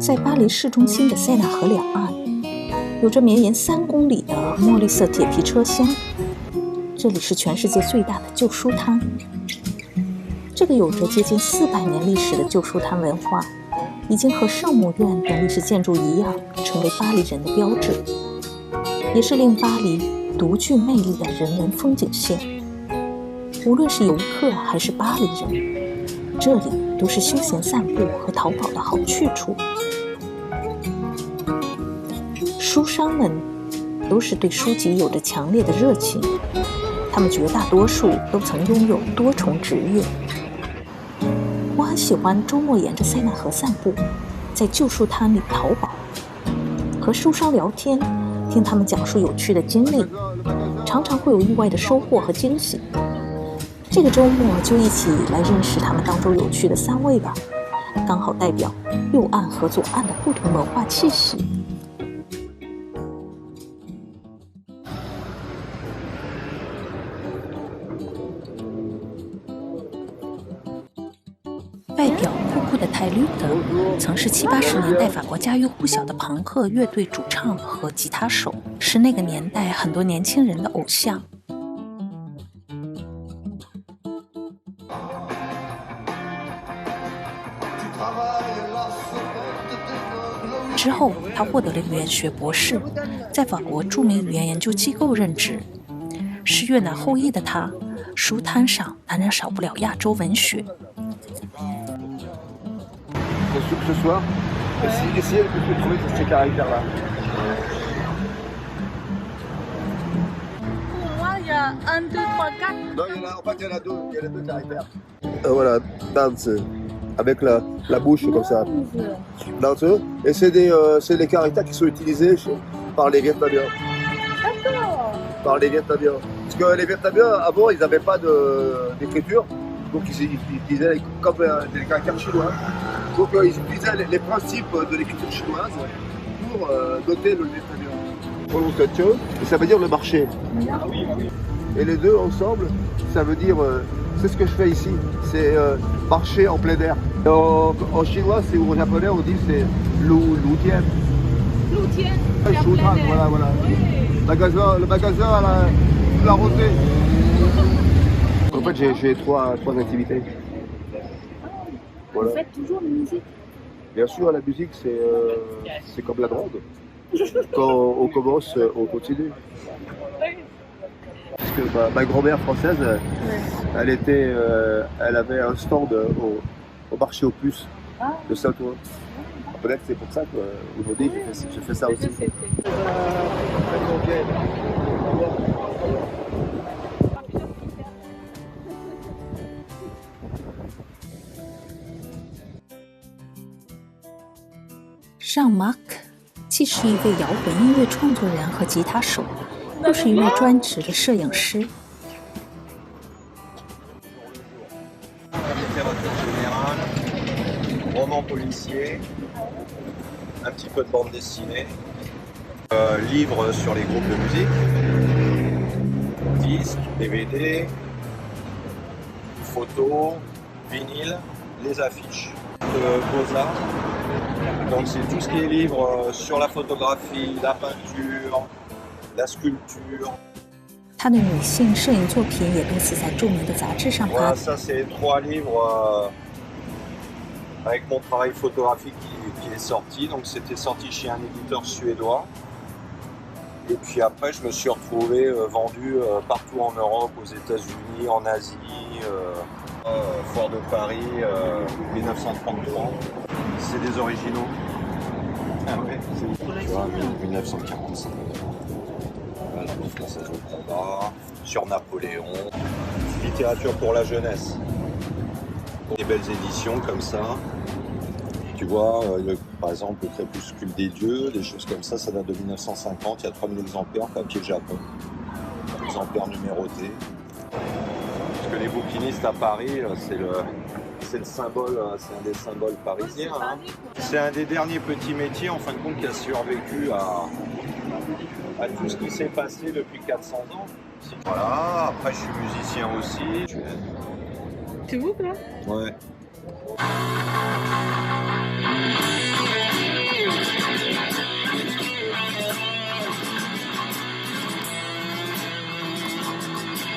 在巴黎市中心的塞纳河两岸，有着绵延3公里的墨绿色铁皮车厢。这里是全世界最大的旧书摊。这个有着接近400年历史的旧书摊文化，已经和圣母院等历史建筑一样，成为巴黎人的标志，也是令巴黎独具魅力的人文风景线。无论是游客还是巴黎人，这里都是休闲散步和淘宝的好去处。书商们都是对书籍有着强烈的热情，他们绝大多数都曾拥有多重职业。我很喜欢周末沿着塞纳河散步，在旧书摊里淘宝，和书商聊天，听他们讲述有趣的经历，常常会有意外的收获和惊喜。这个周末就一起来认识他们当中有趣的3位吧，刚好代表右岸和左岸的不同文化气息。外表酷酷的泰吕德曾是70、80年代法国家喻户晓的朋克乐队主唱和吉他手，是那个年代很多年轻人的偶像。之后，他获得了语言学博士，在法国著名语言研究机构任职。是越南后裔的他，书摊上当然少不了亚洲文学。Ce soir, essayez de trouver ces caractères-là. Pour moi, il y a 1, 2, 3, 4. Non, en fait, il y en a 2, il y a les 2 caractères. Voilà, dance, avec la bouche comme ça. Dance, et c'est des caractères qui sont utilisés par les Vietnamiens. D'accord. Par les Vietnamiens. Parce que les Vietnamiens, avant, ils n'avaient pas d'écriture. Donc ils utilisaient comme des caractères chinois. Donc ils utilisaient les principes de l'écriture chinoise pour noter le vietnamien. Prononciation, ça veut dire le marché. Et les deux ensemble, ça veut dire, c'est ce que je fais ici, c'est marcher en plein air. En chinois ou en japonais, on dit c'est l'outien. L'outien. Voilà. Oui. Le magasin à la rosée. En fait, j'ai trois activités. Voilà. Vous faites toujours de musique? Bien sûr, la musique, c'est comme la drogue. Quand on commence, on continue. Parce que ma grand-mère française, elle avait un stand au marché aux puces de Saint-Ouen. Peut-être que c'est pour ça qu'aujourd'hui, je fais ça aussi. Jean-Marc 既是一位摇滚音乐创作人和吉他手，又是一位专职的摄影师。Roman policier, un petit peu de bande dessinée, livres sur les groupes de musique, disques, DVD, photos, vinyle, les affiches de Beaux-Arts. Donc c'est tout ce qui est livre sur la photographie, la peinture, la sculpture. 他的女性摄影作品也多次在著名的杂志上发 Voilà, 表。 ça c'est 3 livres avec mon travail photographique qui est sorti. Donc c'était sorti chez un éditeur suédois. Et puis après je me suis retrouvé vendu partout en Europe, aux États-Unis, en Asie, Foire de Paris, 1933. C'est des originaux. Ah ouais, tu vois, 1945. Voilà, Française au combat, sur Napoléon, littérature pour la jeunesse. Des belles éditions comme ça. Tu vois, par exemple, le crépuscule des dieux, des choses comme ça, ça date de 1950, il y a 3000 exemplaires, papier Japon, exemplaires numérotés. Parce que les bouquinistes à Paris, c'est le symbole, c'est un des symboles parisiens. Hein. C'est un des derniers petits métiers, en fin de compte, qui a survécu à tout ce qui s'est passé depuis 400 ans. Voilà, après je suis musicien aussi. C'est vous, là? Ouais.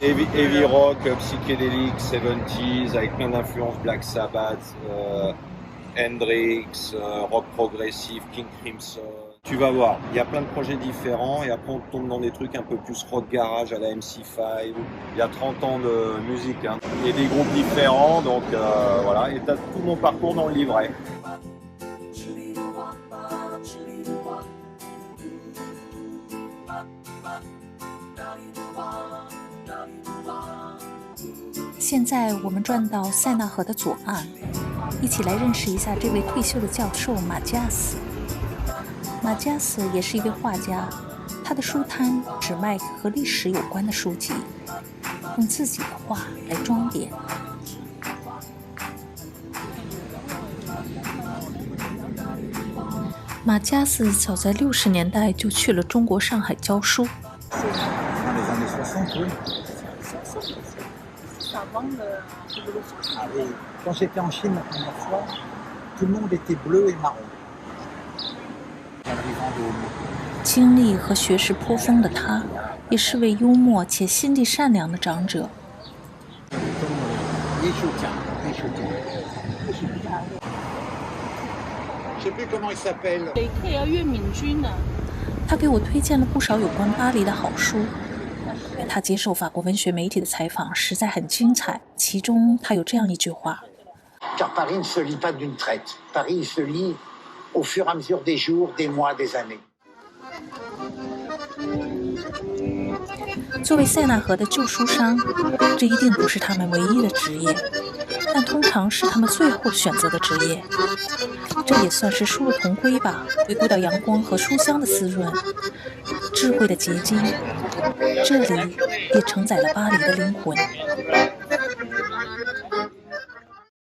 Heavy rock, psychédélique, 70s, avec plein d'influences Black Sabbath, Hendrix, rock progressif, King Crimson. Tu vas voir, il y a plein de projets différents et après on tombe dans des trucs un peu plus rock garage à la MC5. Il y a 30 ans de musique hein. Et des groupes différents, donc voilà, et tu as tout mon parcours dans le livret. « 现在我们转到塞纳河的左岸，一起来认识一下这位退休的教授马加斯。马加斯也是一位画家，他的书摊只卖和历史有关的书籍，用自己的画来装点。马加斯早在60年代就去了中国上海教书。Quand j'étais en Chine la première fois, tout le monde était bleu et marron. 经历和学识颇丰的他，也是位幽默且心地善良的长者。艺术家。Je sais plus comment il s'appelle. 得克要岳敏君呢。他给我推荐了不少有关巴黎的好书。他接受法国文学媒体的采访实在很精彩，其中他有这样一句话 Car Paris ne se lit pas d'une traite. Paris se lit au fur et à mesure des jours, des mois, des années. 作为塞纳河的旧书商，这一定不是他们唯一的职业，但通常是他们最后选择的职业。这也算是殊路同归吧，回归到阳光和书香的滋润，智慧的结晶。这里也承载了巴黎的灵魂。